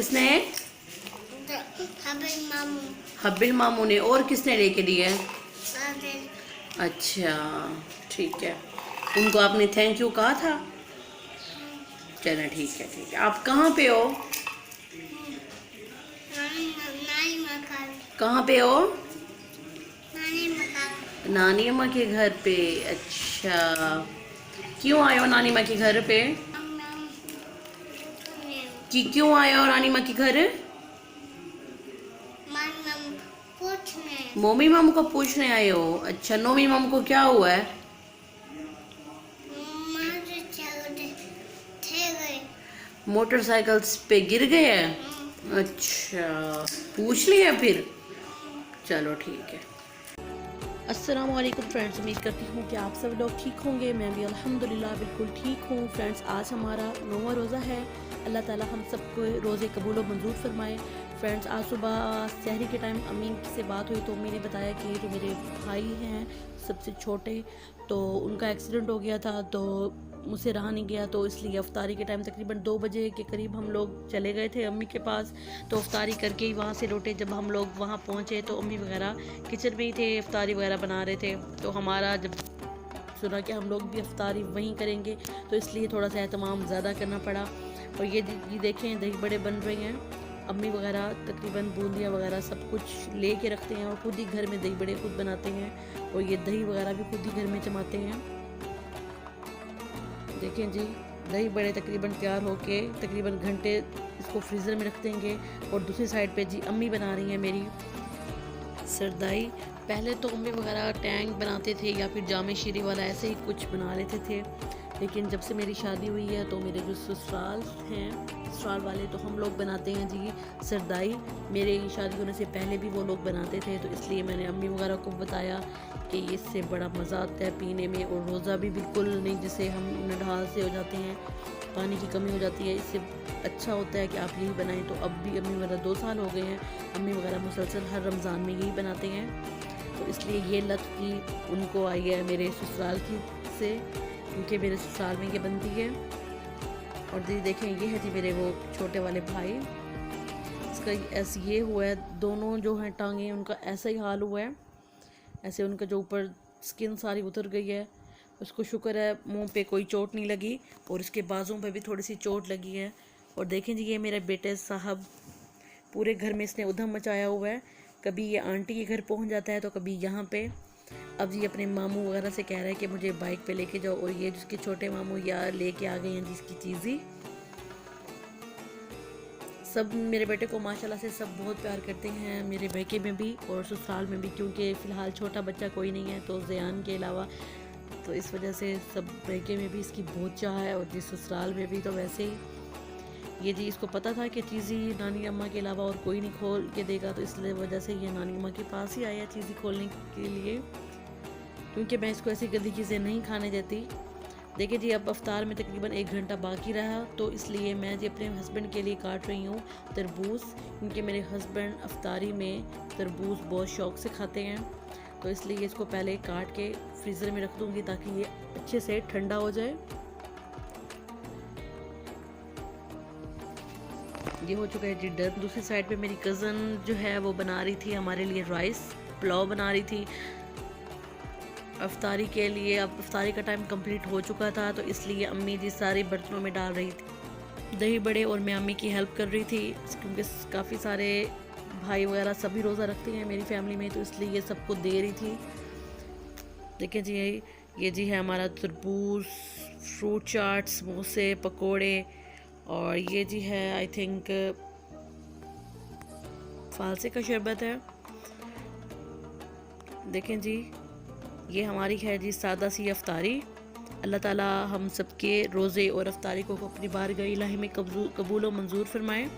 किसने? हबील मामू। हब्बिल मामू ने। और किसने लेके दिए? सादिल। अच्छा, ठीक है। उनको आपने थैंक यू कहा था? चलो ठीक है, ठीक है। आप कहाँ पे हो? नानी मकान। कहाँ पे हो? नानी मकान। नानी अम्मा के घर पे। अच्छा, क्यों आए हो नानी माँ के घर पे? कि क्यों आए हो नानी माँ के घर? पूछने। मोमी मामू को पूछने आए हो? अच्छा, नोमी मामू को क्या हुआ है? थे गए। मोटरसाइकिल पे गिर गए हैं? अच्छा, पूछ लिया फिर? चलो ठीक है। अस्सलाम वालेकुम फ्रेंड्स, उम्मीद करती हूँ कि आप सब लोग ठीक होंगे। मैं भी अल्हम्दुलिल्लाह बिल्कुल ठीक हूँ। फ्रेंड्स, आज हमारा 9वां रोज़ा है। अल्लाह ताला हम सबको रोज़े कबूल और मंजूर फरमाए। फ्रेंड्स, आज सुबह सहरी के टाइम अम्मी से बात हुई तो अम्मी ने बताया कि जो मेरे भाई हैं सबसे छोटे, तो उनका एक्सीडेंट हो गया था, तो मुझसे रहा नहीं गया, तो इसलिए अफ्तारी के टाइम तकरीबन 2 बजे के करीब हम लोग चले गए थे अम्मी के पास। तो अफ्तारी करके ही वहाँ से लौटे। जब हम लोग वहाँ पहुँचे तो अम्मी वगैरह किचन में ही थे, अफ्तारी वगैरह बना रहे थे। तो हमारा जब सुना कि हम लोग भी अफ्तारी वहीं करेंगे तो इसलिए थोड़ा सा एहतमाम ज़्यादा करना पड़ा। और ये देखें, दही बड़े बन रहे हैं। अम्मी वगैरह तकरीबन बूंदियाँ वगैरह सब कुछ ले के रखते हैं और खुद ही घर में दही बड़े खुद बनाते हैं। और ये दही वगैरह भी खुद ही घर में जमाते हैं। देखें जी, दही बड़े तकरीबन तैयार होके तकरीबन घंटे इसको फ्रीज़र में रख देंगे। और दूसरी साइड पे जी अम्मी बना रही हैं मेरी सरदाई। पहले तो अम्मी वगैरह टैंक बनाते थे या फिर जामे शीरी वाला ऐसे ही कुछ बना लेते थे, लेकिन जब से मेरी शादी हुई है तो मेरे जो ससुराल हैं, ससुराल वाले, तो हम लोग बनाते हैं जी सरदाई। मेरे शादी होने से पहले भी वो लोग बनाते थे, तो इसलिए मैंने अम्मी वगैरह को बताया कि इससे बड़ा मज़ा आता है पीने में। और रोज़ा भी बिल्कुल नहीं जिसे हम नढाल से हो जाते हैं, पानी की कमी हो जाती है, इससे अच्छा होता है कि आप यही बनाएं। तो अब भी अम्मी वगैरह 2 साल हो गए हैं, अम्मी वगैरह मुसलसल हर रमज़ान में यही बनाते हैं। तो इसलिए ये लत की उनको आई है मेरे ससुराल की से, क्योंकि मेरे ससुराल में ये बनती है। और दीदी देखें, ये है जी मेरे वो छोटे वाले भाई। इसका ऐसे ये हुआ है, दोनों जो हैं टांगें उनका ऐसा ही हाल हुआ है, ऐसे उनका जो ऊपर स्किन सारी उतर गई है। उसको शुक्र है मुंह पे कोई चोट नहीं लगी, और इसके बाजों पे भी थोड़ी सी चोट लगी है। और देखें जी, ये मेरे बेटे साहब, पूरे घर में इसने उधम मचाया हुआ है। कभी ये आंटी के घर पहुंच जाता है तो कभी यहाँ पे। अब जी अपने मामू वगैरह से कह रहा है कि मुझे बाइक पे लेके जाओ, और ये जिसके छोटे मामू यार लेके आ गए हैं जिसकी चीज़ी। सब मेरे बेटे को माशाल्लाह से सब बहुत प्यार करते हैं, मेरे बेटे में भी और ससुराल में भी, क्योंकि फ़िलहाल छोटा बच्चा कोई नहीं है तो ज़यान के अलावा, तो इस वजह से सब बेटे में भी इसकी बहुत चाह है, और जिस ससुराल में भी तो वैसे ही। ये जी इसको पता था कि चीज़ी नानी अम्मा के अलावा और कोई नहीं खोल के देगा, तो इसलिए वजह से ये नानी अम्मा के पास ही आया चीज़ी खोलने के लिए, क्योंकि मैं इसको ऐसी गंदी चीज़ें नहीं खाने देती। देखिए जी, अब अफ्तार में तकरीबन 1 घंटा बाकी रहा, तो इसलिए मैं जी अपने हस्बैंड के लिए काट रही हूँ तरबूज, क्योंकि मेरे हस्बैंड अफ्तारी में तरबूज बहुत शौक़ से खाते हैं। तो इसलिए इसको पहले काट के फ्रीज़र में रख दूँगी ताकि ये अच्छे से ठंडा हो जाए। ये हो चुका है जी डन। दूसरी साइड पे मेरी कज़न जो है वो बना रही थी हमारे लिए राइस, पुलाव बना रही थी अफ्तारी के लिए। अब अफ्तारी का टाइम कंप्लीट हो चुका था, तो इसलिए अम्मी जी सारे बर्तनों में डाल रही थी दही बड़े, और मैं अम्मी की हेल्प कर रही थी, क्योंकि काफ़ी सारे भाई वगैरह सभी रोज़ा रखते हैं मेरी फैमिली में, तो इसलिए ये सबको दे रही थी। देखें जी, ये जी है हमारा तरबूज, फ्रूट चाट, समोसे, पकोड़े, और ये जी है आई थिंक फालसे का शरबत है। देखें जी, ये हमारी है जी सादा सी अफ्तारी। अल्लाह ताला हम सबके रोज़े और अफ्तारी को अपनी बारगाह इलाही में कबूल और मंजूर फरमाए।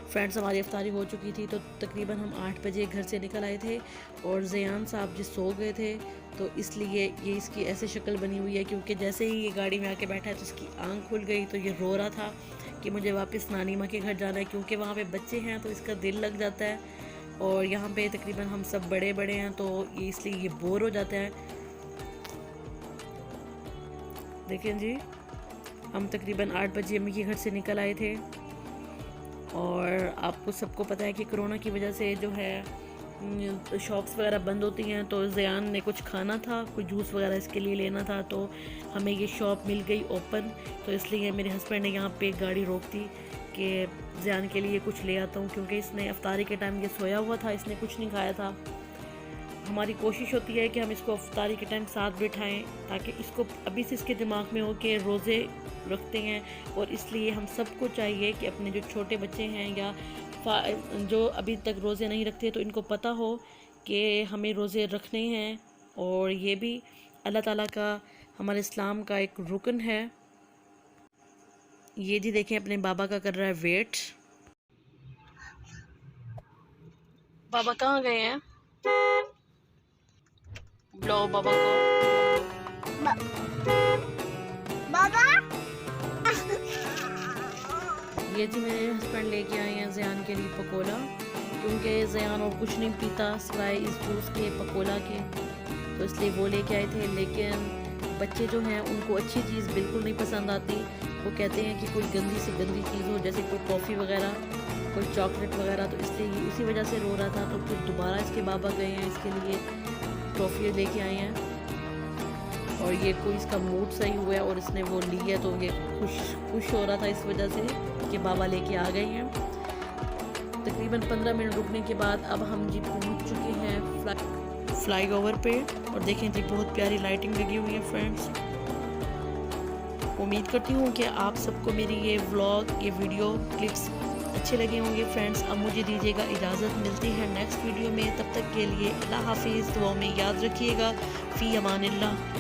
फ्रेंड्स, हमारी अफ्तारी हो चुकी थी, तो तकरीबन हम 8 बजे घर से निकल आए थे, और ज़यान साहब जी सो गए थे, तो इसलिए ये इसकी ऐसे शक्ल बनी हुई है, क्योंकि जैसे ही ये गाड़ी में आके बैठा है तो इसकी आंख खुल गई, तो ये रो रहा था कि मुझे वापस नानी माँ के घर जाना है, क्योंकि वहाँ पे बच्चे हैं तो इसका दिल लग जाता है, और यहाँ पे तकरीबन हम सब बड़े बड़े हैं, तो ये इसलिए ये बोर हो जाता है। देखें जी, हम तकरीबन 8 बजे अम्मी के घर से निकल आए थे, और आपको सबको पता है कि कोरोना की वजह से जो है शॉप्स वगैरह बंद होती हैं, तो ज़यान ने कुछ खाना था, कुछ जूस वगैरह इसके लिए लेना था, तो हमें ये शॉप मिल गई ओपन। तो इसलिए मेरे हस्बैंड ने यहाँ पे गाड़ी रोक दी कि ज़यान के लिए कुछ ले आता हूँ, क्योंकि इसने इफ्तारी के टाइम ये सोया हुआ था, इसने कुछ नहीं खाया था। हमारी कोशिश होती है कि हम इसको इफ्तारी के टाइम साथ बिठाएं, ताकि इसको अभी से इसके दिमाग में हो कि रोज़े रखते हैं, और इसलिए हम सबको चाहिए कि अपने जो छोटे बच्चे हैं या जो अभी तक रोज़े नहीं रखते, तो इनको पता हो कि हमें रोज़े रखने हैं, और ये भी अल्लाह ताला का, हमारे इस्लाम का एक रुकन है। ये जी देखें, अपने बाबा का कर रहा है वेट। बाबा कहाँ गए हैं? बुलाओ बाबा को। बाबा ये जी मेरे हस्बैंड लेके आए हैं ज़यान के लिए पकोड़ा, क्योंकि ज़यान और कुछ नहीं पीता सिवाय इस जूस के पकोड़ा के, तो इसलिए वो लेके आए थे। लेकिन बच्चे जो हैं उनको अच्छी चीज़ बिल्कुल नहीं पसंद आती, वो कहते हैं कि कोई गंदी से गंदी चीज़ हो, जैसे कोई टॉफ़ी वगैरह, कोई चॉकलेट वगैरह, तो इसलिए इसी वजह से रो रहा था। तो फिर दोबारा इसके बाबा गए हैं, इसके लिए टॉफ़ी लेके आए हैं, और ये कोई इसका मूड सही हुआ है और इसने वो ली है, तो ये खुश हो रहा था इस वजह से कि बाबा लेके आ गए हैं। तकरीबन 15 मिनट रुकने के बाद अब हम जी पहुंच चुके हैं फ्लाई ओवर पे, और देखें जी बहुत प्यारी लाइटिंग लगी हुई है फ्रेंड्स। उम्मीद करती हूँ कि आप सबको मेरी ये व्लॉग, ये वीडियो क्लिप्स अच्छे लगे होंगे फ्रेंड्स। अब मुझे दीजिएगा इजाज़त, मिलती है नेक्स्ट वीडियो में, तब तक के लिए अल्लाह हाफिज़। दुआ में याद रखिएगा। फ़ी अमानिल्लाह।